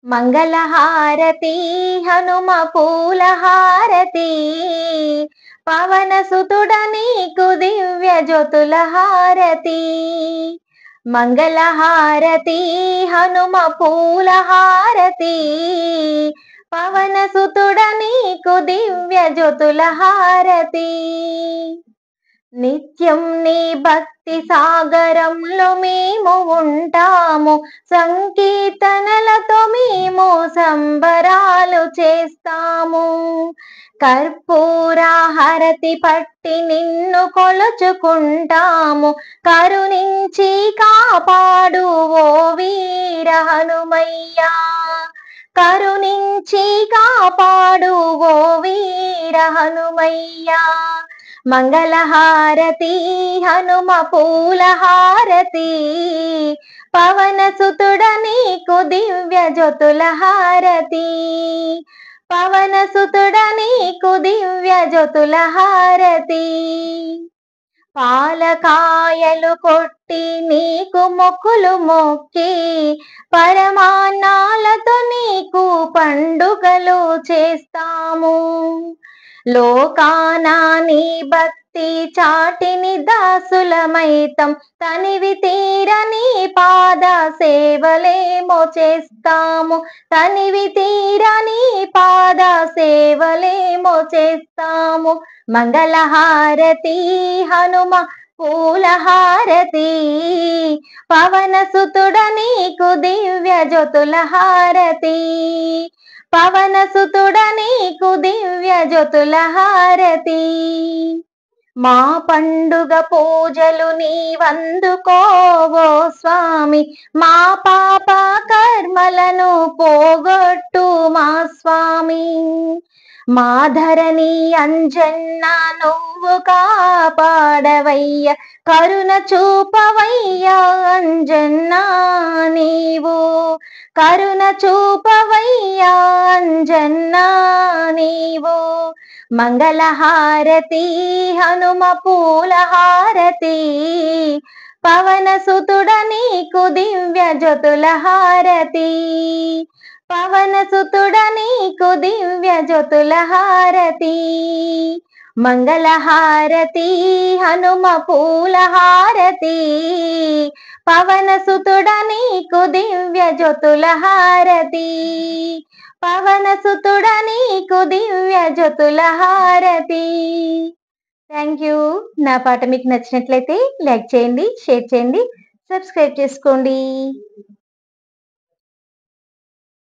మంగళహారతి హనుమ పూలహారతి పవన సుతుడ నీకు దివ్య జ్యోతుల హారతి. మంగళహారతి హనుమ పూలహారతి పవన సుతుడ నీకు దివ్య జ్యోతుల హారతి. నిత్యం నీ భక్తి సాగరంలో మేము ఉంటాము, సంకీర్తనలతో మేము సంబరాలు చేస్తాము. కర్పూర హారతి పట్టి నిన్ను కొలుచుకుంటాము, కరుణించి కాపాడు ఓ వీర హనుమయ్యా. కరుణించి కాపాడు ఓ వీర హనుమయ్యా. మంగళహారతి హనుమ పూలహారతి పవన సుతుడ నీకు దివ్య జ్యోతుల హారతి. పవన సుతుడ నీకు దివ్య జ్యోతుల హారతి. పాలకాయలు కొట్టి నీకు మొక్కులు మొక్కి పరమాన్నాలతో నీకు పండుగలు చేస్తాము. లోకానా నీ భక్తి చాటిని దాసులమైతం, తనివి తీరని పాద సేవలేమో చేస్తాము. తనివి తీరని పాద సేవలేమో చేస్తాము. మంగళహారతి హనుమ పూలహారతి పవన సుతుడ నీకు దివ్య జ్యోతుల హారతి. పవన సుతుడ నీకు దివ్య జ్యోతుల హారతి. మా పండుగ పూజలు నీవందుకోవో స్వామి, మా పాప కర్మలను పోగొట్టు మా స్వామి. మాధరణి అంజన్న నువ్వు కాపాడవయ్య, కరుణ చూపవయ్యా అంజన్నా నీవు. కరుణ చూపవయ్యా అంజన్నా నీవు. మంగళహారతి హనుమ పూలహారతి పవన సుతుడ నీకు దివ్య జ్యోతుల హారతి. పవన సుతుడ నీకు దివ్య జ్యోతుల హారతి. మంగళహారతి హనుమ పూలహారతి పవన సుతుడ నీకు దివ్య జ్యోతుల హారతి. పవన సుతుడ నీకు దివ్య జ్యోతుల హారతి. Thank you. నా పాట మీకు నచ్చినట్లయితే లైక్ చేయండి, షేర్ చేయండి, సబ్స్క్రైబ్ చేసుకోండి.